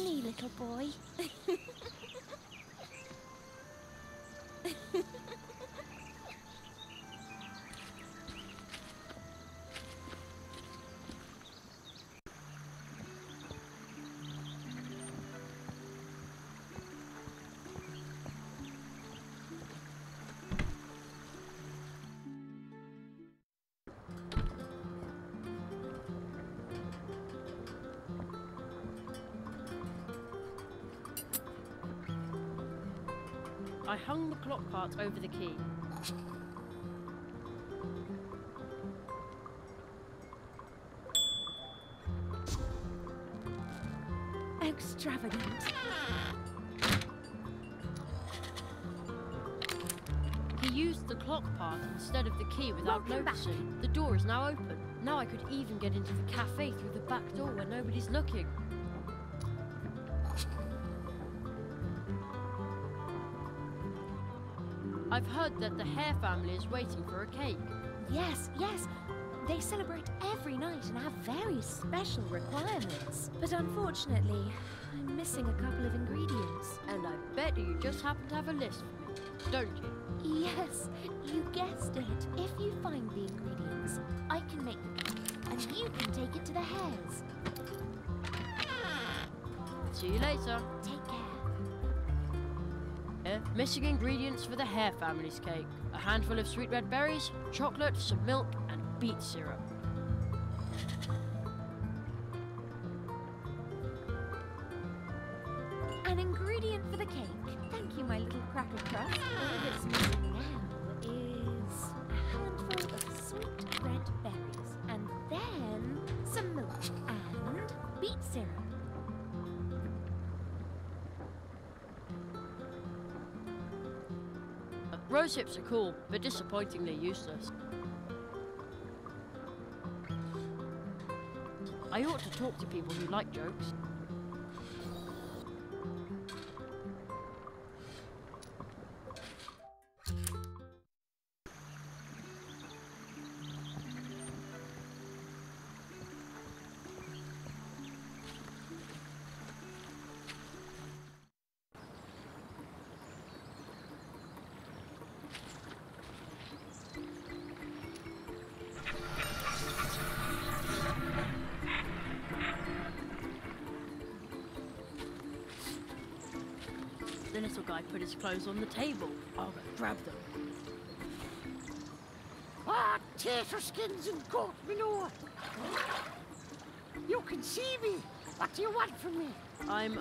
me, little boy. I hung the clock part over the key. Extravagant. He used the clock part instead of the key without noticing. The door is now open. Now I could even get into the cafe through the back door where nobody's looking. I've heard that the Hare family is waiting for a cake. Yes, yes. They celebrate every night and have very special requirements. But unfortunately, I'm missing a couple of ingredients. And I bet you just happen to have a list for me, don't you? Yes, you guessed it. If you find the ingredients, I can make the cake, and you can take it to the Hares. See you later. Take care. Missing ingredients for the Hare family's cake. A handful of sweet red berries, chocolate, some milk, and beet syrup. An ingredient for the cake. Thank you, my little cracker crust. All that's missing now is a handful of sweet red berries, and then some milk and beet syrup. Rose hips are cool, but disappointingly useless. I ought to talk to people who like jokes. The little guy put his clothes on the table. I'll go grab them. Ah, tater skins and goat manure! You can see me! What do you want from me? I'm,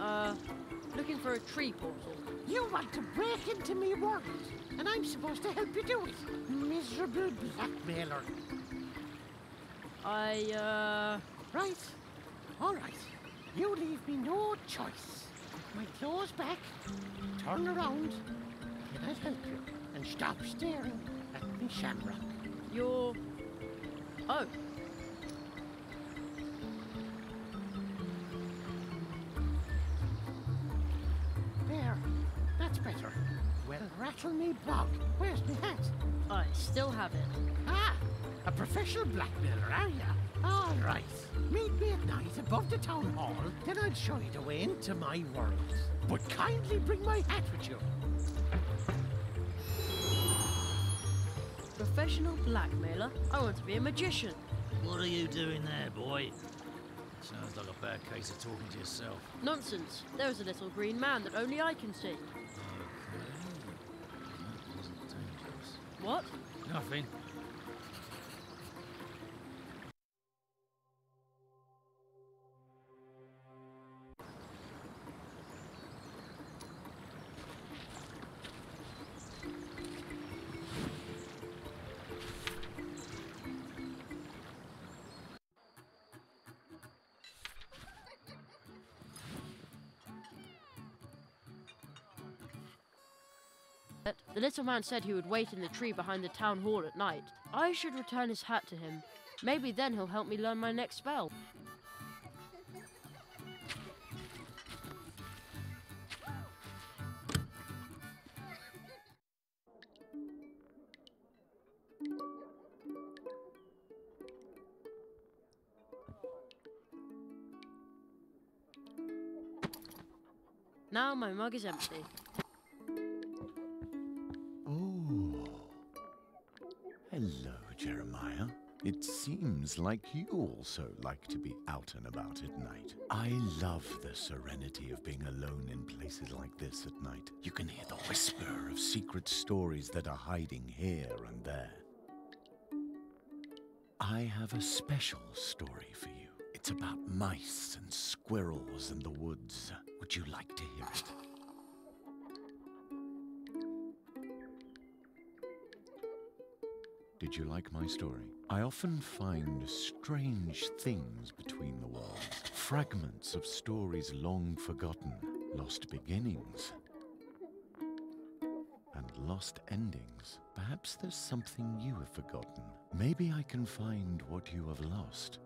looking for a tree portal. You want to break into me world, and I'm supposed to help you do it. Miserable blackmailer. Right. All right. You leave me no choice. Put my clothes back, turn around, and I'll help you. And stop staring at me shamrock. You're... Oh. There. That's better. Well, rattle me bog. Where's my hat? I still have it. Ah! A professional blackmailer, are ya? All right. Meet me at night above the town hall, then I'll show you the way into my world. But kindly bring my hat with you. Professional blackmailer? I want to be a magician. What are you doing there, boy? Sounds like a bad case of talking to yourself. Nonsense. There is a little green man that only I can see. Okay. That wasn't dangerous. What? Nothing. The little man said he would wait in the tree behind the town hall at night. I should return his hat to him. Maybe then he'll help me learn my next spell. Now my mug is empty. Oh. Hello, Jeremiah. It seems like you also like to be out and about at night. I love the serenity of being alone in places like this at night. You can hear the whisper of secret stories that are hiding here and there. I have a special story for you. It's about mice and squirrels in the woods. Would you like to hear it? Did you like my story? I often find strange things between the worlds. Fragments of stories long forgotten, lost beginnings, and lost endings. Perhaps there's something you have forgotten. Maybe I can find what you have lost.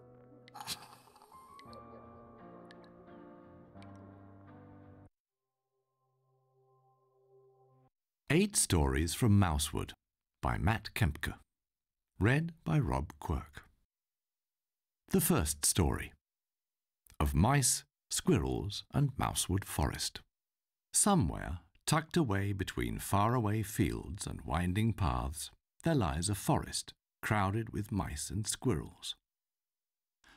Eight Stories from Mousewood by Matt Kempke. Read by Rob Quirk. The first story. Of mice, squirrels, and Mousewood Forest. Somewhere, tucked away between faraway fields and winding paths, there lies a forest crowded with mice and squirrels.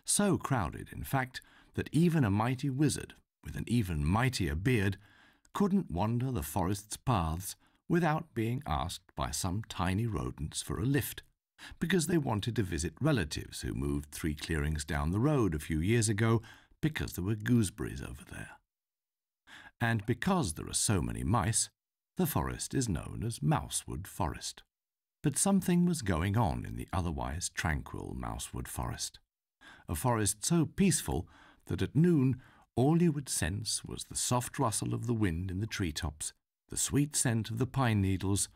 So crowded, in fact, that even a mighty wizard with an even mightier beard couldn't wander the forest's paths without being asked by some tiny rodents for a lift, because they wanted to visit relatives who moved 3 clearings down the road a few years ago because there were gooseberries over there. And because there are so many mice, the forest is known as Mousewood Forest. But something was going on in the otherwise tranquil Mousewood Forest. A forest so peaceful that at noon all you would sense was the soft rustle of the wind in the treetops, the sweet scent of the pine needles,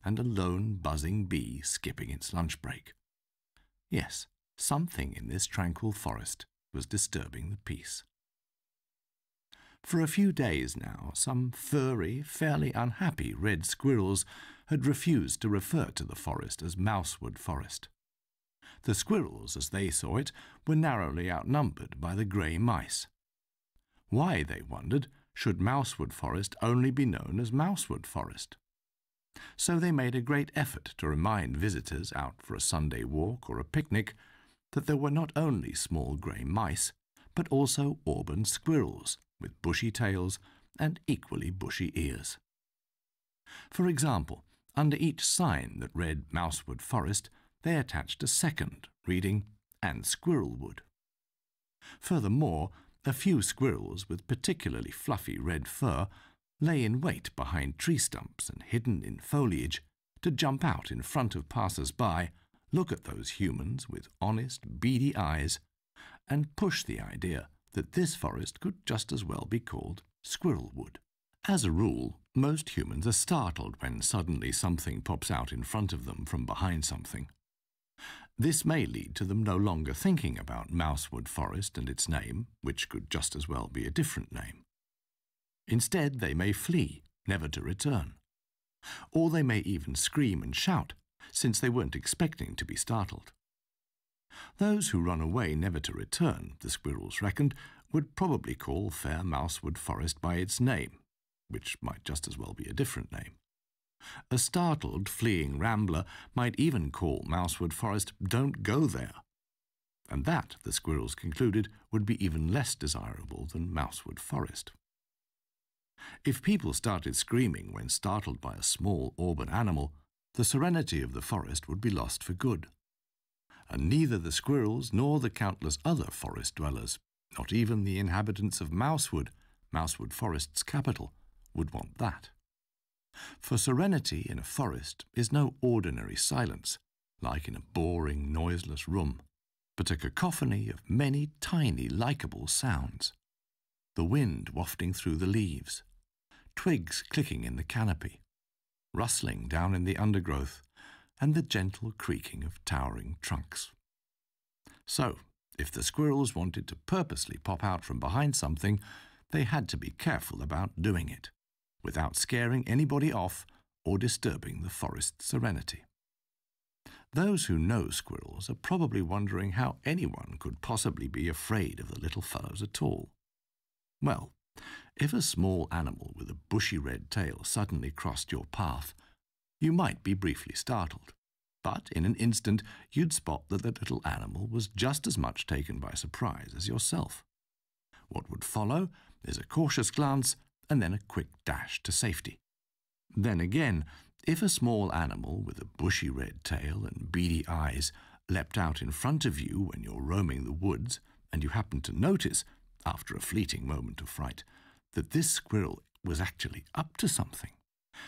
and a lone buzzing bee skipping its lunch break. Yes, something in this tranquil forest was disturbing the peace. For a few days now, some furry, fairly unhappy red squirrels had refused to refer to the forest as Mousewood Forest. The squirrels, as they saw it, were narrowly outnumbered by the grey mice. Why, they wondered, should Mousewood Forest only be known as Mousewood Forest? So they made a great effort to remind visitors out for a Sunday walk or a picnic that there were not only small grey mice, but also auburn squirrels with bushy tails and equally bushy ears. For example, under each sign that read Mousewood Forest, they attached a second, reading, "and Squirrelwood." Furthermore, a few squirrels with particularly fluffy red fur lay in wait behind tree stumps and hidden in foliage to jump out in front of passers-by, look at those humans with honest, beady eyes, and push the idea that this forest could just as well be called Squirrelwood. As a rule, most humans are startled when suddenly something pops out in front of them from behind something. This may lead to them no longer thinking about Mousewood Forest and its name, which could just as well be a different name. Instead, they may flee, never to return. Or they may even scream and shout, since they weren't expecting to be startled. Those who run away never to return, the squirrels reckoned, would probably call fair Mousewood Forest by its name, which might just as well be a different name. A startled, fleeing rambler might even call Mousewood Forest "Don't go there." And that, the squirrels concluded, would be even less desirable than Mousewood Forest. If people started screaming when startled by a small auburn animal, the serenity of the forest would be lost for good. And neither the squirrels nor the countless other forest dwellers, not even the inhabitants of Mousewood, Mousewood Forest's capital, would want that. For serenity in a forest is no ordinary silence, like in a boring, noiseless room, but a cacophony of many tiny, likeable sounds. The wind wafting through the leaves, twigs clicking in the canopy, rustling down in the undergrowth, and the gentle creaking of towering trunks. So, if the squirrels wanted to purposely pop out from behind something, they had to be careful about doing it, without scaring anybody off or disturbing the forest's serenity. Those who know squirrels are probably wondering how anyone could possibly be afraid of the little fellows at all. Well, If a small animal with a bushy red tail suddenly crossed your path, you might be briefly startled, but in an instant you'd spot that the little animal was just as much taken by surprise as yourself. What would follow is a cautious glance and then a quick dash to safety. Then again, if a small animal with a bushy red tail and beady eyes leapt out in front of you when you're roaming the woods, and you happened to notice, after a fleeting moment of fright, that this squirrel was actually up to something,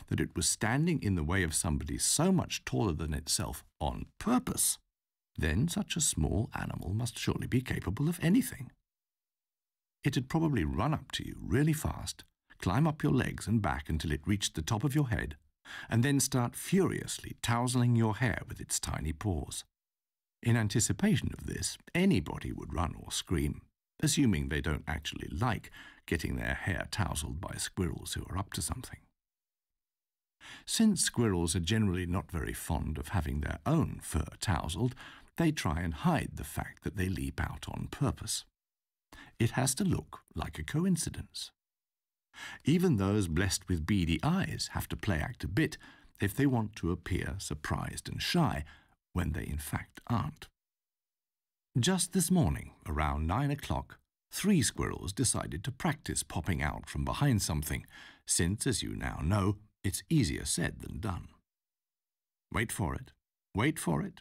that it was standing in the way of somebody so much taller than itself on purpose, then such a small animal must surely be capable of anything. It'd probably run up to you really fast, climb up your legs and back until it reached the top of your head, and then start furiously tousling your hair with its tiny paws. In anticipation of this, anybody would run or scream, assuming they don't actually like getting their hair tousled by squirrels who are up to something. Since squirrels are generally not very fond of having their own fur tousled, they try and hide the fact that they leap out on purpose. It has to look like a coincidence. Even those blessed with beady eyes have to play act a bit if they want to appear surprised and shy, when they in fact aren't. Just this morning, around 9 o'clock, 3 squirrels decided to practice popping out from behind something, since, as you now know, it's easier said than done. Wait for it. Wait for it.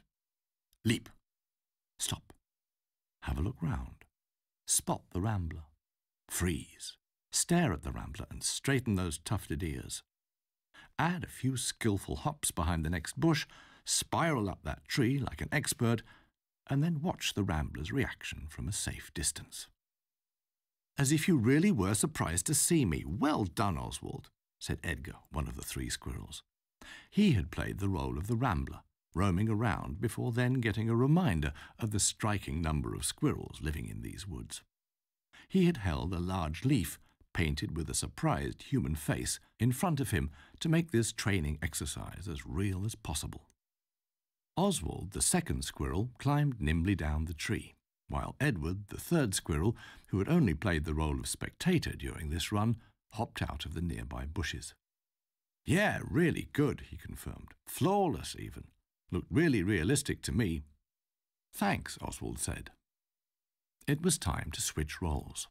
Leap. Stop. Have a look round. Spot the rambler. Freeze. Stare at the rambler and straighten those tufted ears. Add a few skillful hops behind the next bush, spiral up that tree like an expert, and then watch the rambler's reaction from a safe distance. As if you really were surprised to see me. Well done, Oswald, said Edgar, one of the 3 squirrels. He had played the role of the rambler, roaming around before then getting a reminder of the striking number of squirrels living in these woods. He had held a large leaf, painted with a surprised human face, in front of him to make this training exercise as real as possible. Oswald, the 2nd squirrel, climbed nimbly down the tree, while Edward, the 3rd squirrel, who had only played the role of spectator during this run, hopped out of the nearby bushes. Yeah, really good, he confirmed. Flawless, even. Looked really realistic to me. Thanks, Oswald said. It was time to switch roles.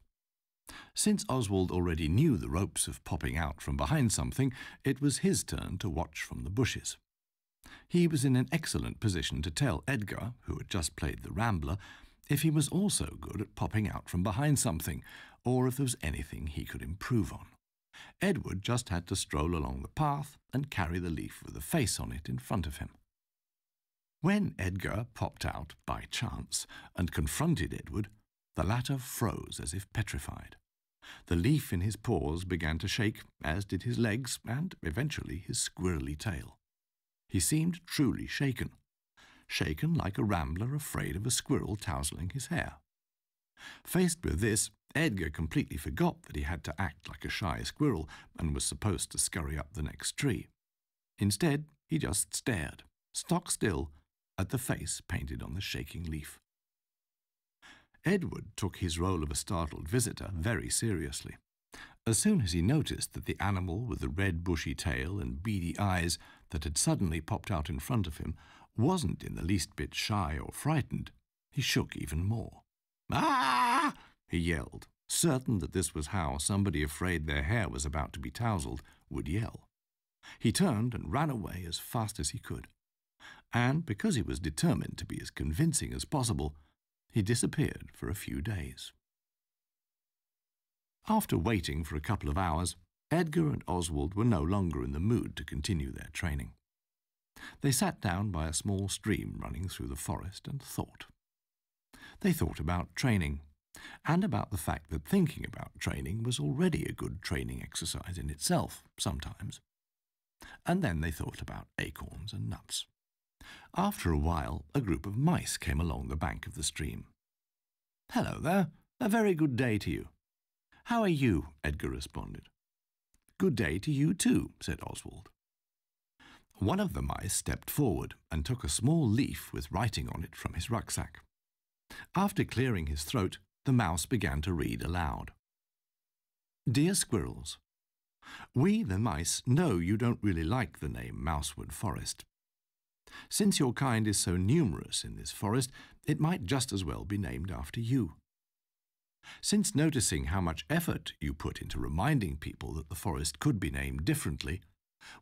Since Oswald already knew the ropes of popping out from behind something, it was his turn to watch from the bushes. He was in an excellent position to tell Edgar, who had just played the rambler, if he was also good at popping out from behind something, or if there was anything he could improve on. Edward just had to stroll along the path and carry the leaf with a face on it in front of him. When Edgar popped out by chance and confronted Edward, the latter froze as if petrified. The leaf in his paws began to shake, as did his legs and, eventually, his squirrely tail. He seemed truly shaken. Shaken like a rambler afraid of a squirrel tousling his hair. Faced with this, Edgar completely forgot that he had to act like a shy squirrel and was supposed to scurry up the next tree. Instead, he just stared, stock still, at the face painted on the shaking leaf. Edward took his role of a startled visitor very seriously. As soon as he noticed that the animal with the red bushy tail and beady eyes that had suddenly popped out in front of him wasn't in the least bit shy or frightened, he shook even more. "Ah!" he yelled, certain that this was how somebody afraid their hair was about to be tousled would yell. He turned and ran away as fast as he could. And because he was determined to be as convincing as possible, he disappeared for a few days. After waiting for a couple of hours, Edgar and Oswald were no longer in the mood to continue their training. They sat down by a small stream running through the forest and thought. They thought about training, and about the fact that thinking about training was already a good training exercise in itself, sometimes. And then they thought about acorns and nuts. After a while, a group of mice came along the bank of the stream. "Hello there. A very good day to you." "How are you?" Edgar responded. "Good day to you too," said Oswald. One of the mice stepped forward and took a small leaf with writing on it from his rucksack. After clearing his throat, the mouse began to read aloud. Dear Squirrels, we, the mice, know you don't really like the name Mousewood Forest. Since your kind is so numerous in this forest, it might just as well be named after you. Since noticing how much effort you put into reminding people that the forest could be named differently,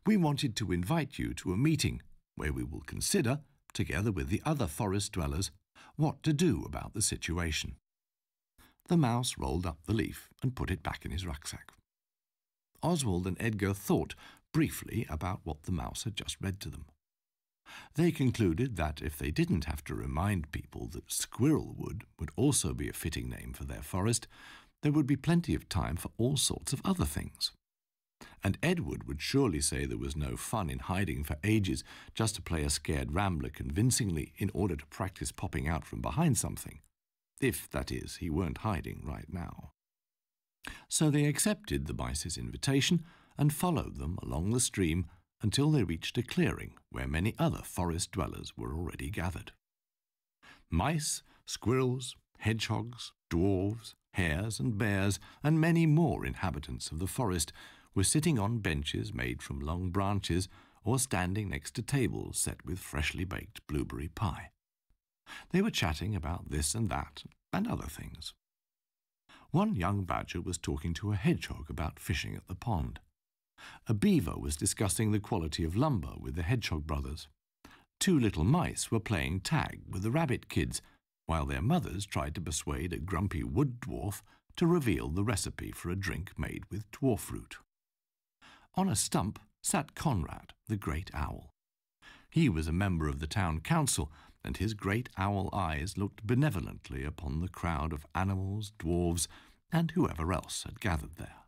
we wanted to invite you to a meeting where we will consider, together with the other forest dwellers, what to do about the situation. The mouse rolled up the leaf and put it back in his rucksack. Oswald and Edgar thought briefly about what the mouse had just read to them. They concluded that if they didn't have to remind people that Squirrelwood would also be a fitting name for their forest, there would be plenty of time for all sorts of other things. And Edward would surely say there was no fun in hiding for ages just to play a scared rambler convincingly in order to practice popping out from behind something, if, that is, he weren't hiding right now. So they accepted the mice's invitation and followed them along the stream until they reached a clearing where many other forest dwellers were already gathered. Mice, squirrels, hedgehogs, dwarves, hares and bears, and many more inhabitants of the forest were sitting on benches made from long branches or standing next to tables set with freshly baked blueberry pie. They were chatting about this and that and other things. One young badger was talking to a hedgehog about fishing at the pond. A beaver was discussing the quality of lumber with the hedgehog brothers. Two little mice were playing tag with the rabbit kids, while their mothers tried to persuade a grumpy wood dwarf to reveal the recipe for a drink made with dwarf root. On a stump sat Conrad, the great owl. He was a member of the town council, and his great owl eyes looked benevolently upon the crowd of animals, dwarves, and whoever else had gathered there.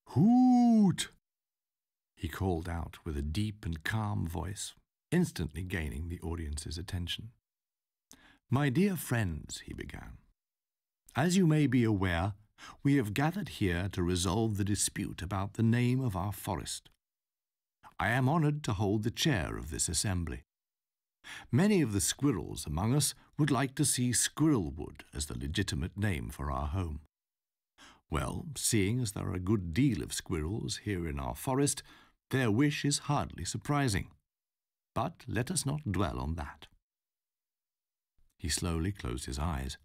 "Hoot!" he called out with a deep and calm voice, instantly gaining the audience's attention. "My dear friends," he began, "as you may be aware, we have gathered here to resolve the dispute about the name of our forest. I am honoured to hold the chair of this assembly. Many of the squirrels among us would like to see Squirrelwood as the legitimate name for our home. Well, seeing as there are a good deal of squirrels here in our forest, their wish is hardly surprising. But let us not dwell on that." He slowly closed his eyes,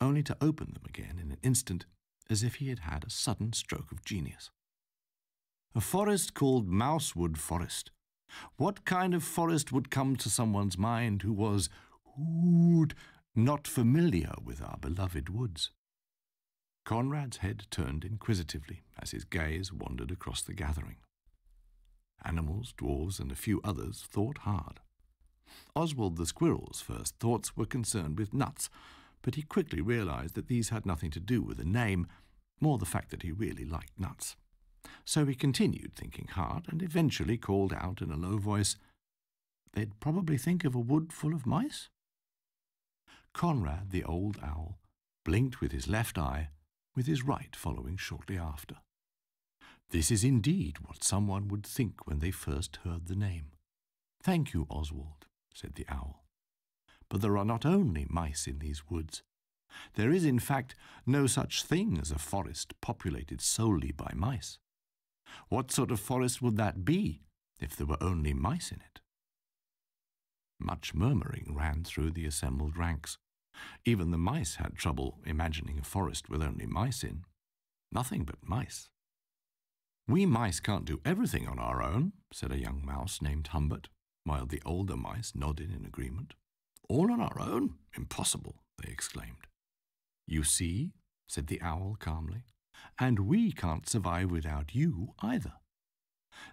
only to open them again in an instant, as if he had had a sudden stroke of genius. "A forest called Mousewood Forest. What kind of forest would come to someone's mind who was, not familiar with our beloved woods?" Conrad's head turned inquisitively as his gaze wandered across the gathering. Animals, dwarves, and a few others thought hard. Oswald the squirrel's first thoughts were concerned with nuts, but he quickly realized that these had nothing to do with the name, more the fact that he really liked nuts. So he continued thinking hard and eventually called out in a low voice, "They'd probably think of a wood full of mice?" Conrad, the old owl, blinked with his left eye, with his right following shortly after. "This is indeed what someone would think when they first heard the name. Thank you, Oswald," said the owl. "But there are not only mice in these woods. There is, in fact, no such thing as a forest populated solely by mice. What sort of forest would that be if there were only mice in it?" Much murmuring ran through the assembled ranks. Even the mice had trouble imagining a forest with only mice in. Nothing but mice. "We mice can't do everything on our own," said a young mouse named Humbert, while the older mice nodded in agreement. "All on our own? Impossible," they exclaimed. "You see," said the owl calmly, "and we can't survive without you either."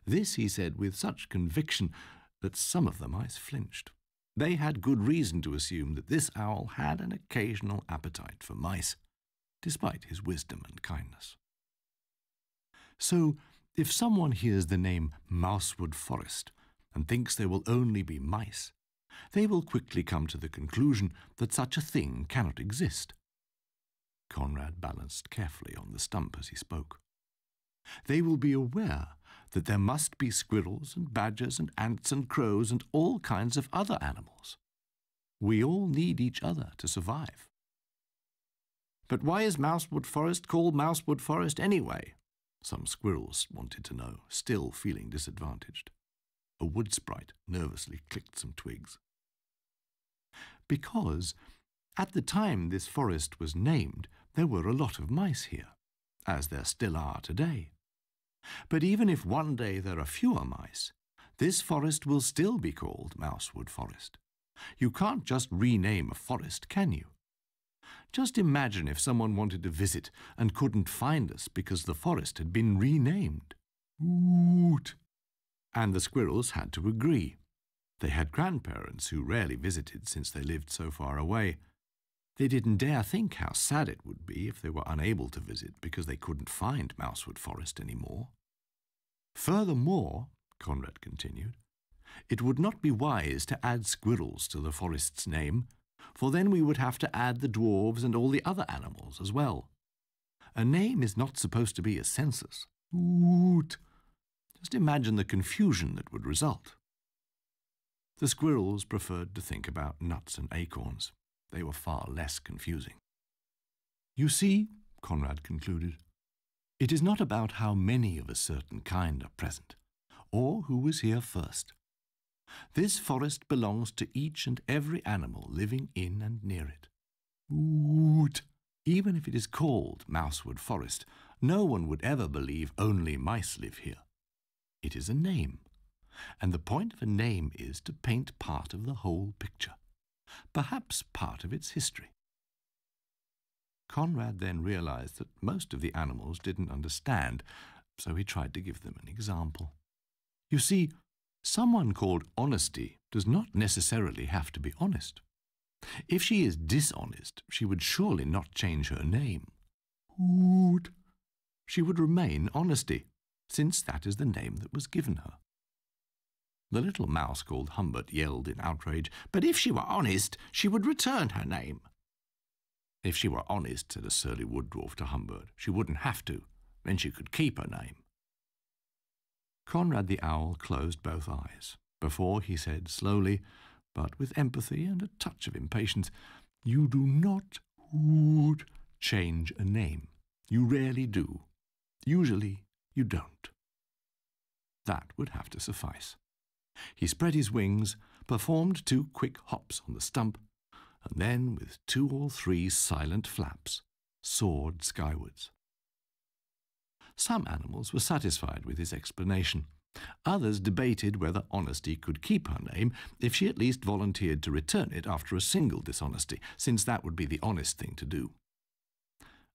This he said with such conviction that some of the mice flinched. They had good reason to assume that this owl had an occasional appetite for mice, despite his wisdom and kindness. "So, if someone hears the name Mousewood Forest and thinks there will only be mice, they will quickly come to the conclusion that such a thing cannot exist." Conrad balanced carefully on the stump as he spoke. "They will be aware that there must be squirrels and badgers and ants and crows and all kinds of other animals. We all need each other to survive." "But why is Mousewood Forest called Mousewood Forest anyway?" Some squirrels wanted to know, still feeling disadvantaged. A wood sprite nervously clicked some twigs. Because at the time this forest was named, there were a lot of mice here, as there still are today. But even if one day there are fewer mice, this forest will still be called Mousewood Forest. You can't just rename a forest, can you? Just imagine if someone wanted to visit and couldn't find us because the forest had been renamed. Woot! And the squirrels had to agree. They had grandparents who rarely visited since they lived so far away. They didn't dare think how sad it would be if they were unable to visit because they couldn't find Mousewood Forest anymore. Furthermore, Conrad continued, it would not be wise to add squirrels to the forest's name, for then we would have to add the dwarves and all the other animals as well. A name is not supposed to be a census. Woot! Just imagine the confusion that would result. The squirrels preferred to think about nuts and acorns. They were far less confusing. You see, Conrad concluded, it is not about how many of a certain kind are present, or who was here first. This forest belongs to each and every animal living in and near it. Woot! Even if it is called Mousewood Forest, no one would ever believe only mice live here. It is a name, and the point of a name is to paint part of the whole picture, perhaps part of its history. Conrad then realized that most of the animals didn't understand, so he tried to give them an example. You see, someone called Honesty does not necessarily have to be honest. If she is dishonest, she would surely not change her name. Hoot! She would remain Honesty, since that is the name that was given her. The little mouse called Humbert yelled in outrage, but if she were honest, she would return her name. If she were honest, said a surly wood dwarf to Humbert, she wouldn't have to, then she could keep her name. Conrad the owl closed both eyes before he said slowly, but with empathy and a touch of impatience, you do not change a name. You rarely do. Usually you don't. That would have to suffice. He spread his wings, performed 2 quick hops on the stump, and then, with 2 or 3 silent flaps, soared skywards. Some animals were satisfied with his explanation. Others debated whether Honesty could keep her name if she at least volunteered to return it after a single dishonesty, since that would be the honest thing to do.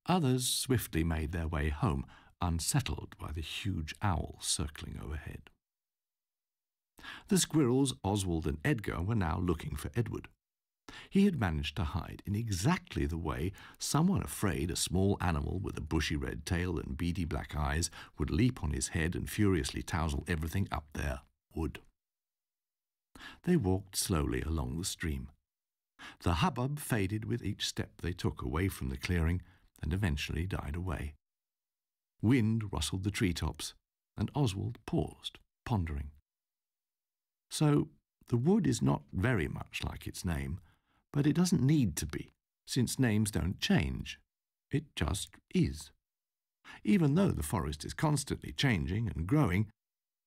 Others swiftly made their way home, unsettled by the huge owl circling overhead. The squirrels, Oswald and Edgar, were now looking for Edward. He had managed to hide in exactly the way someone afraid a small animal with a bushy red tail and beady black eyes would leap on his head and furiously tousle everything up there would. They walked slowly along the stream. The hubbub faded with each step they took away from the clearing and eventually died away. Wind rustled the treetops, and Oswald paused, pondering. So, the wood is not very much like its name, but it doesn't need to be, since names don't change. It just is. Even though the forest is constantly changing and growing,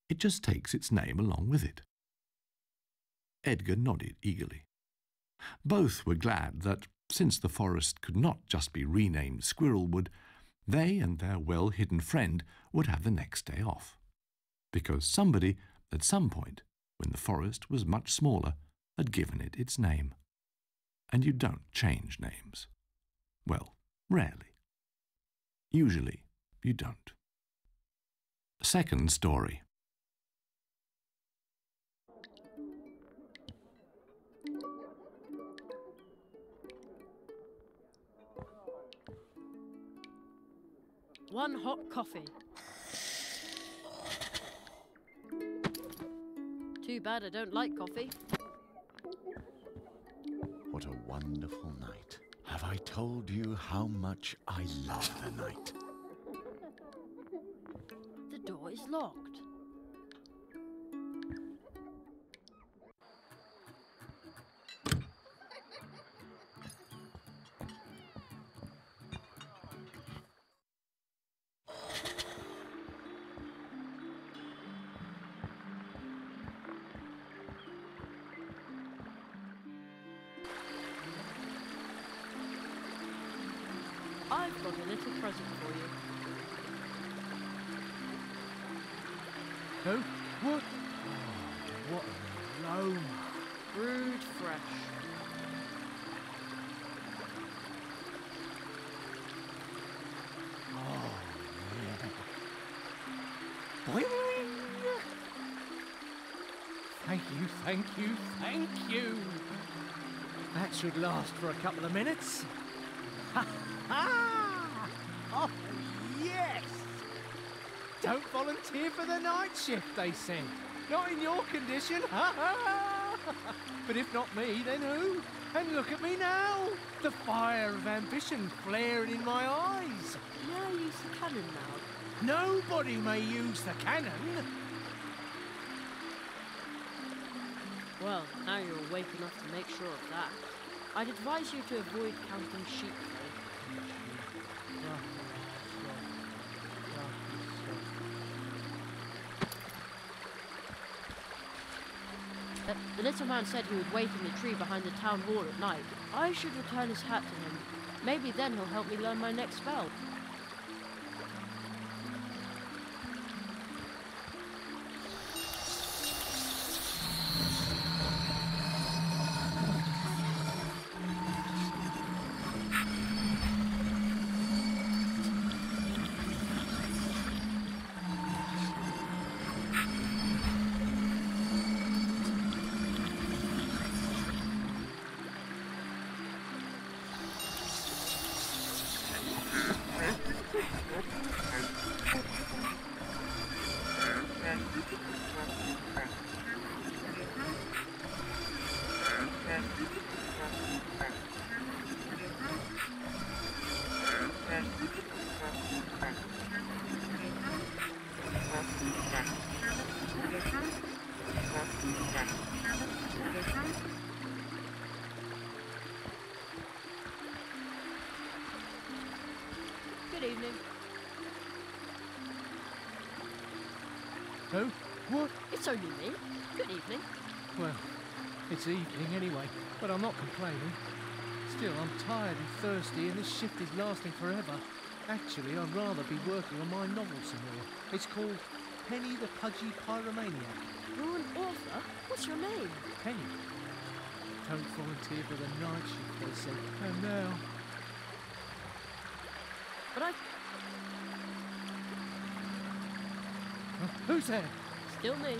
it just takes its name along with it. Edgar nodded eagerly. Both were glad that, since the forest could not just be renamed Squirrelwood, they and their well-hidden friend would have the next day off. Because somebody, at some point, when the forest was much smaller, had given it its name. And you don't change names. Well, rarely. Usually, you don't. Second story. One hot coffee. Too bad I don't like coffee. What a wonderful night. Have I told you how much I love the night? The door is locked. I've got a little present for you. Who? What? Oh, what an aroma. Brewed fresh. Oh, yeah. Boing! Thank you, thank you, thank you. That should last for a couple of minutes. Ha ha! Oh, yes! Don't volunteer for the night shift, they said. Not in your condition, ha ha! But if not me, then who? And look at me now! The fire of ambition flaring in my eyes. May I use the cannon now? Nobody may use the cannon. Well, now you're awake enough to make sure of that. I'd advise you to avoid counting sheep, though. The little man said he would wait in the tree behind the town hall at night. I should return his hat to him. Maybe then he'll help me learn my next spell. Good evening. Who? What? It's only me. Good evening. Well, it's evening anyway, but I'm not complaining. Still, I'm tired and thirsty, and this shift is lasting forever. Actually, I'd rather be working on my novel some more. It's called Penny the Pudgy Pyromaniac. You're an author? What's your name? Penny. Don't volunteer for the night shift, they said. And now... But I... Who's there? Still me.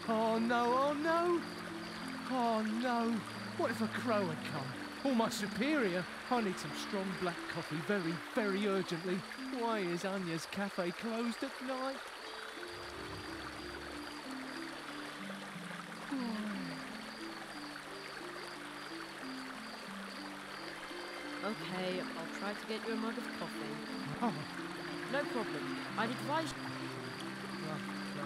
Oh no, oh no! Oh no! What if a crow had come? Or my superior? I need some strong black coffee very, very urgently. Why is Anya's cafe closed at night? Okay, I'll try to get you a mug of coffee. Oh, No problem. I'd advise... no, no.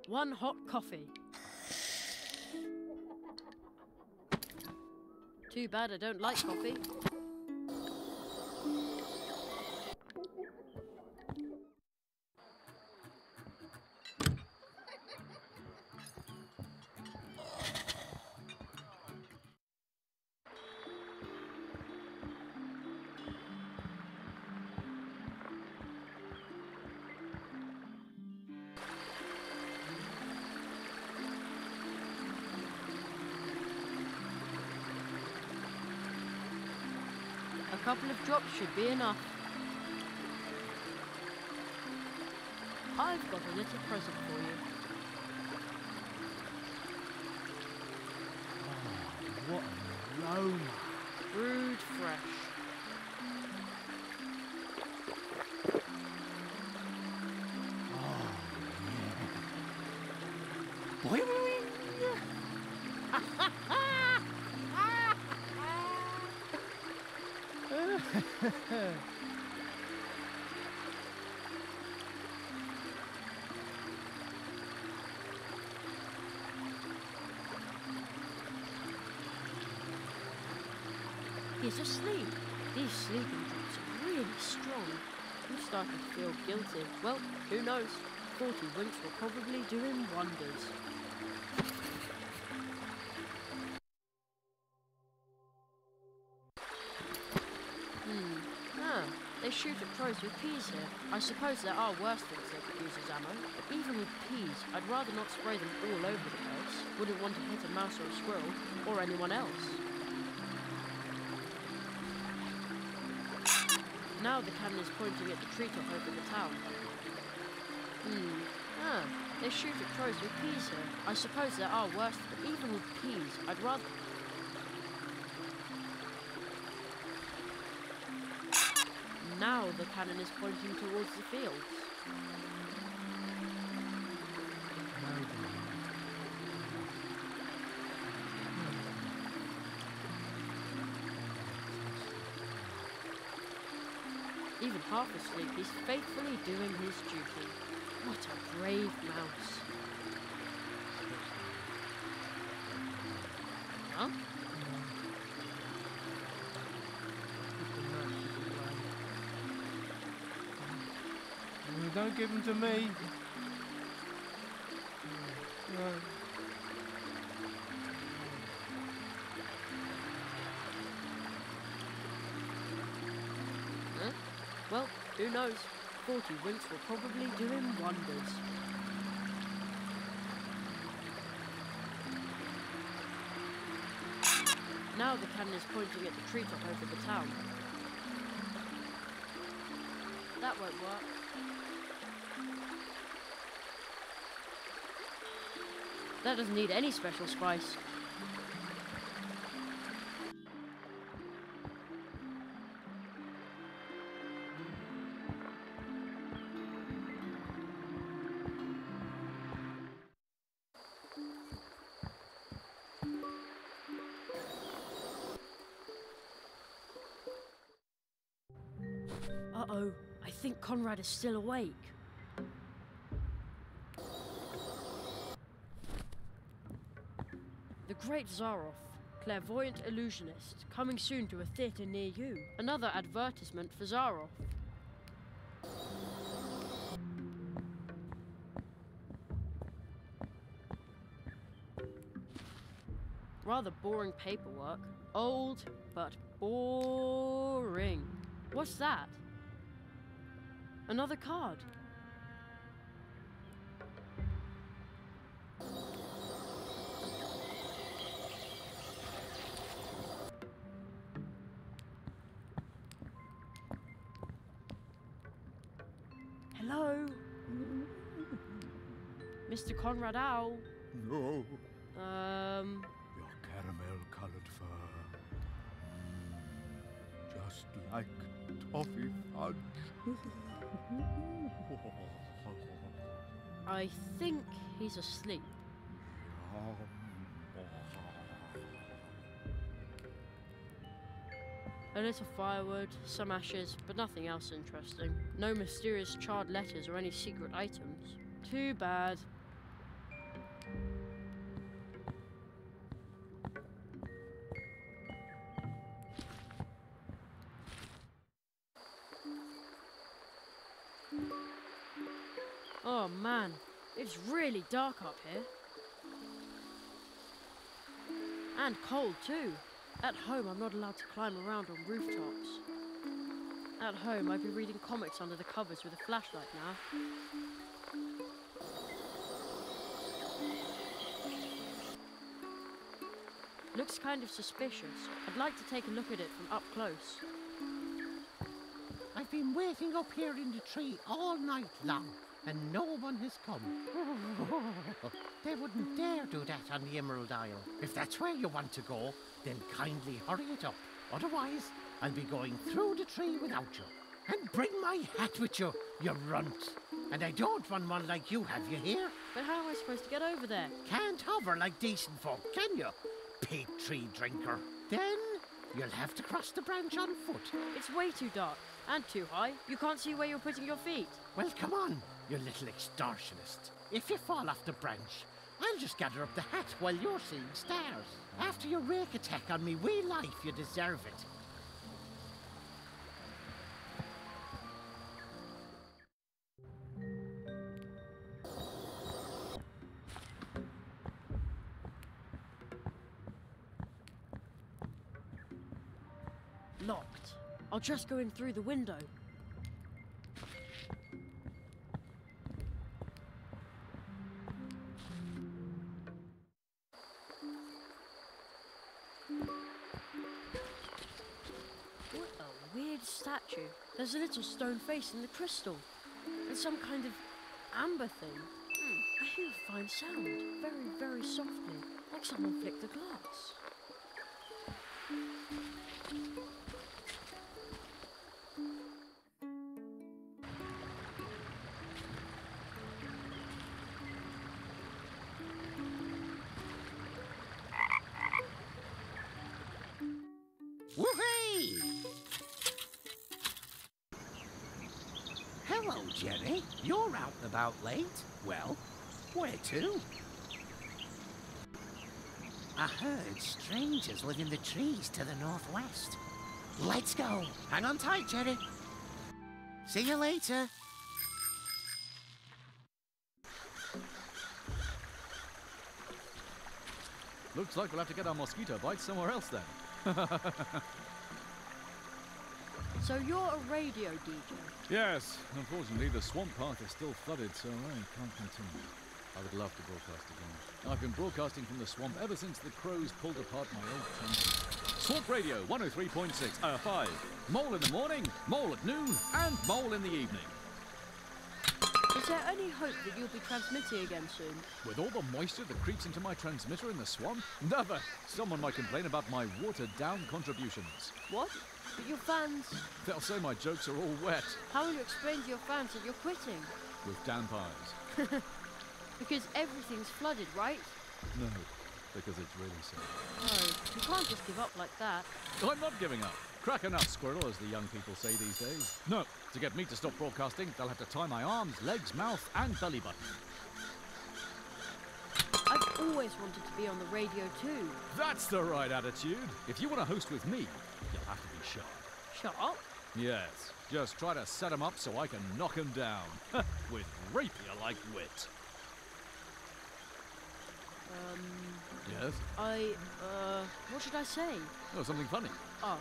One hot coffee. Too bad I don't like coffee. A couple of drops should be enough. I've got a little present for you. Oh, what an aroma! Brewed fresh. Oh, yeah. Boing! He's asleep. These sleeping drops are really strong. I'm starting to feel guilty. Well, who knows? 40 winks will probably do him wonders. They shoot at crows with peas here. I suppose there are worse things they could use as ammo, but even with peas, I'd rather not spray them all over the place. Wouldn't want to hit a mouse or a squirrel, or anyone else. Now the cannon is pointing at the treetop over the town. They shoot at crows with peas here. I suppose there are worse, but even with peas, I'd rather... Now the cannon is pointing towards the fields. Even half asleep, he's faithfully doing his duty. What a brave mouse. Huh? Don't give them to me. No. Huh? Well, who knows? 40 winks will probably do him wonders. Now the cannon is pointing at the treetop over the town. That won't work. That doesn't need any special spice. Uh-oh, I think Conrad is still awake. The Great Zaroff, clairvoyant illusionist, coming soon to a theatre near you. Another advertisement for Zaroff. Rather boring paperwork. Old, but boring. What's that? Another card. Hello? Mr. Conrad Owl? No. Your caramel-coloured fur. Just like toffee fudge. I think he's asleep. A little firewood, some ashes, but nothing else interesting. No mysterious charred letters or any secret items. Too bad. Oh man, it's really dark up here. And cold too. At home, I'm not allowed to climb around on rooftops. At home, I'd be reading comics under the covers with a flashlight now. Looks kind of suspicious. I'd like to take a look at it from up close. I've been waiting up here in the tree all night long, and no one has come. They wouldn't dare do that on the Emerald Isle. If that's where you want to go, then kindly hurry it up. Otherwise, I'll be going through the tree without you. And bring my hat with you, you runt. And I don't want one like you have, you hear? But how am I supposed to get over there? Can't hover like decent folk, can you? Peat tree drinker. Then you'll have to cross the branch on foot. It's way too dark and too high. You can't see where you're putting your feet. Well, come on, you little extortionist. If you fall off the branch, I'll just gather up the hat while you're seeing stars. After your rake attack on me wee life, you deserve it. Locked. I'll just go in through the window. What a weird statue. There's a little stone face in the crystal. And some kind of amber thing. I hear a fine sound, very, very softly, like someone flicked the glass. Whoopee! Hello, Jenny. You're out and about late. Well, where to? I heard strangers live in the trees to the northwest. Let's go. Hang on tight, Jenny. See you later. Looks like we'll have to get our mosquito bites somewhere else then. So you're a radio DJ? Yes, unfortunately the swamp path is still flooded, so I can't continue. I would love to broadcast again. I've been broadcasting from the swamp ever since the crows pulled apart my old trench. Swamp Radio 103.6, 5. Mole in the morning, mole at noon, and mole in the evening. Is there any hope that you'll be transmitting again soon? With all the moisture that creeps into my transmitter in the swamp? Never! Someone might complain about my watered-down contributions. What? But your fans... They'll say my jokes are all wet. How will you explain to your fans that you're quitting? With damp eyes. Because everything's flooded, right? No, because it's really sad. No, you can't just give up like that. I'm not giving up. Crack a nut, squirrel, as the young people say these days. No, to get me to stop broadcasting, they'll have to tie my arms, legs, mouth, and belly button. I've always wanted to be on the radio too. That's the right attitude. If you want to host with me, you'll have to be sharp. Sharp? Yes, just try to set 'em up so I can knock 'em down. With rapier-like wit. Yes? What should I say? Oh, something funny. Oh.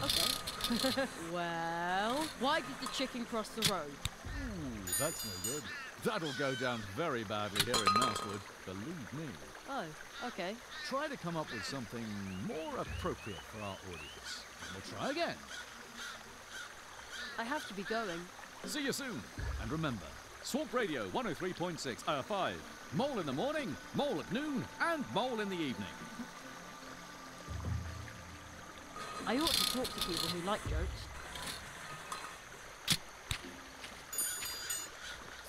Okay. Well, why did the chicken cross the road? Ooh, that's no good. That'll go down very badly here in Mousewood, believe me. Oh, okay. Try to come up with something more appropriate for our audience. And we'll try again. I have to be going. See you soon. And remember, Swamp Radio 103.6, 5. Mole in the morning, mole at noon, and mole in the evening. I ought to talk to people who like jokes.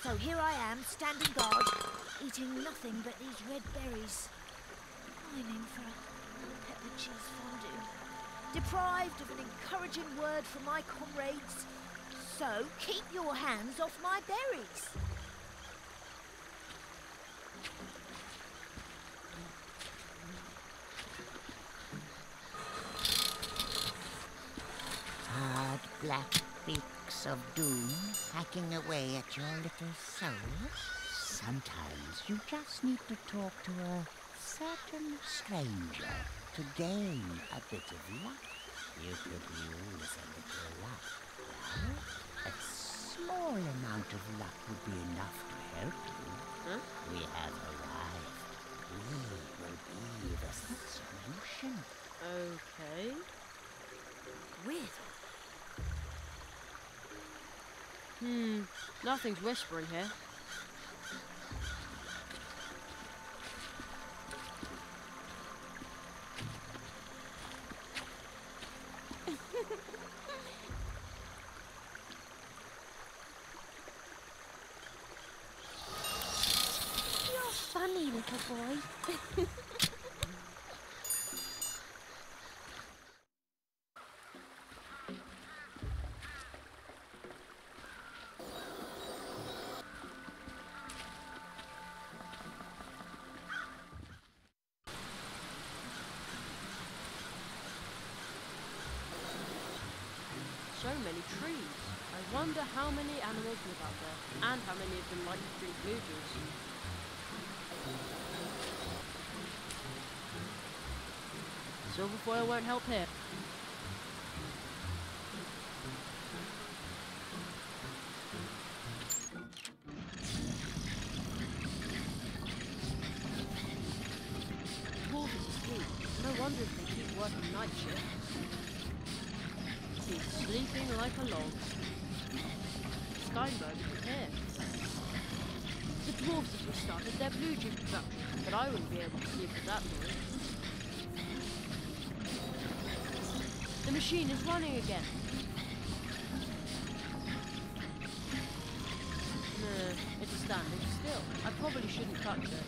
So here I am, standing guard, eating nothing but these red berries. Pining for a pepper cheese fondue. Deprived of an encouraging word from my comrades. So keep your hands off my berries. Hard black beaks of doom hacking away at your little soul. Sometimes you just need to talk to a certain stranger to gain a bit of luck. You could use a little luck. Well, a small amount of luck would be enough to help you. Huh? We have arrived. We will be the solution. Okay. Weird. Nothing's whispering here. You're funny, little boy. So many trees. I wonder how many animals live out there, and how many of them like to drink blue juice. Silver foil won't help here. working night shift. He's sleeping like a log. Steinberg isn't here. The dwarves have restarted their blue juice production, but I wouldn't be able to sleep with that noise. The machine is running again. No, it's standing still. I probably shouldn't touch it.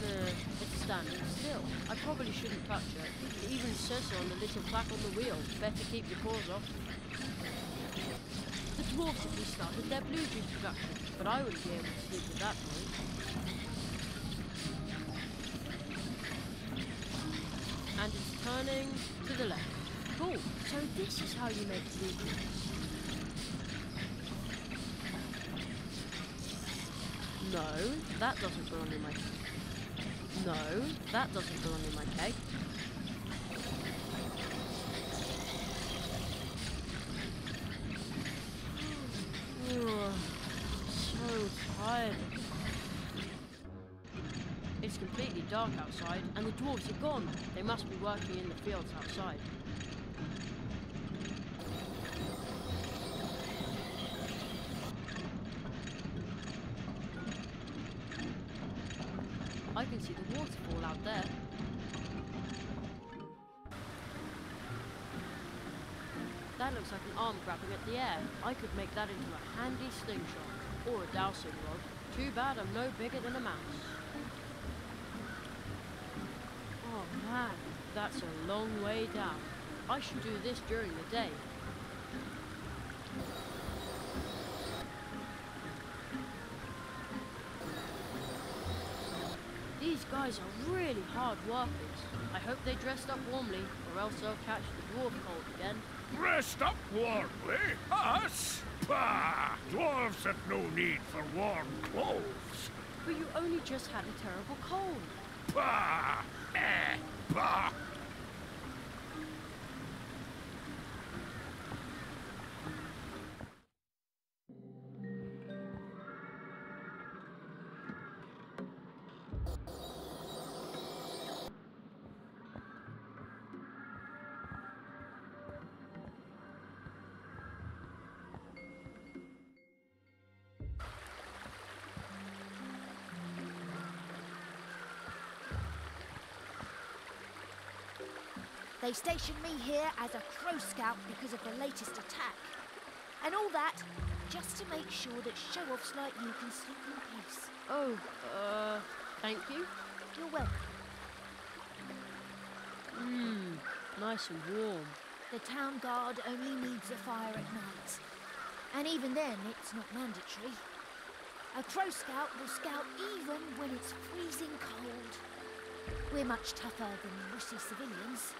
No, it's standing still. I probably shouldn't touch it. It even says so on the little plaque on the wheel. Better keep your paws off. The dwarves have restarted their blue juice production, but I wouldn't be able to sleep with that noise. And it's turning to the left. Cool. So this is how you make blue juice. No, that doesn't belong in my cake. No, that doesn't belong in my cake. So tired. It's completely dark outside, and the dwarves are gone. They must be working in the fields outside. I can see the waterfall out there. That looks like an arm grabbing at the air. I could make that into a handy slingshot, or a dowsing rod. Too bad I'm no bigger than a mouse. Oh man, that's a long way down. I should do this during the day. These guys are really hard workers. I hope they dressed up warmly, or else they'll catch the dwarf cold again. Dressed up warmly? Us? Bah! Dwarves have no need for warm clothes. But you only just had a terrible cold. Bah! Bah! They stationed me here as a crow scout because of the latest attack. And all that, just to make sure that show-offs like you can sleep in peace. Oh, thank you. You're welcome. Nice and warm. The town guard only needs a fire at night. And even then, it's not mandatory. A crow scout will scout even when it's freezing cold. We're much tougher than wussy civilians.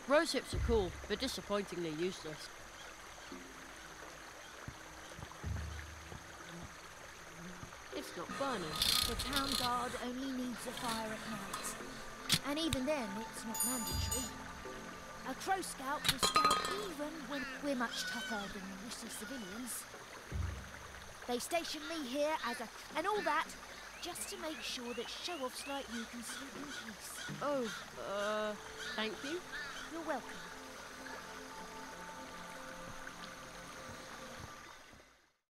Rose hips are cool, but disappointingly useless. It's not burning. The town guard only needs a fire at night. And even then, it's not mandatory. A crow scout will scout even when we're much tougher than wussy civilians. They station me here as a... and all that, just to make sure that show-offs like you can sleep in peace. Oh, thank you. You're welcome.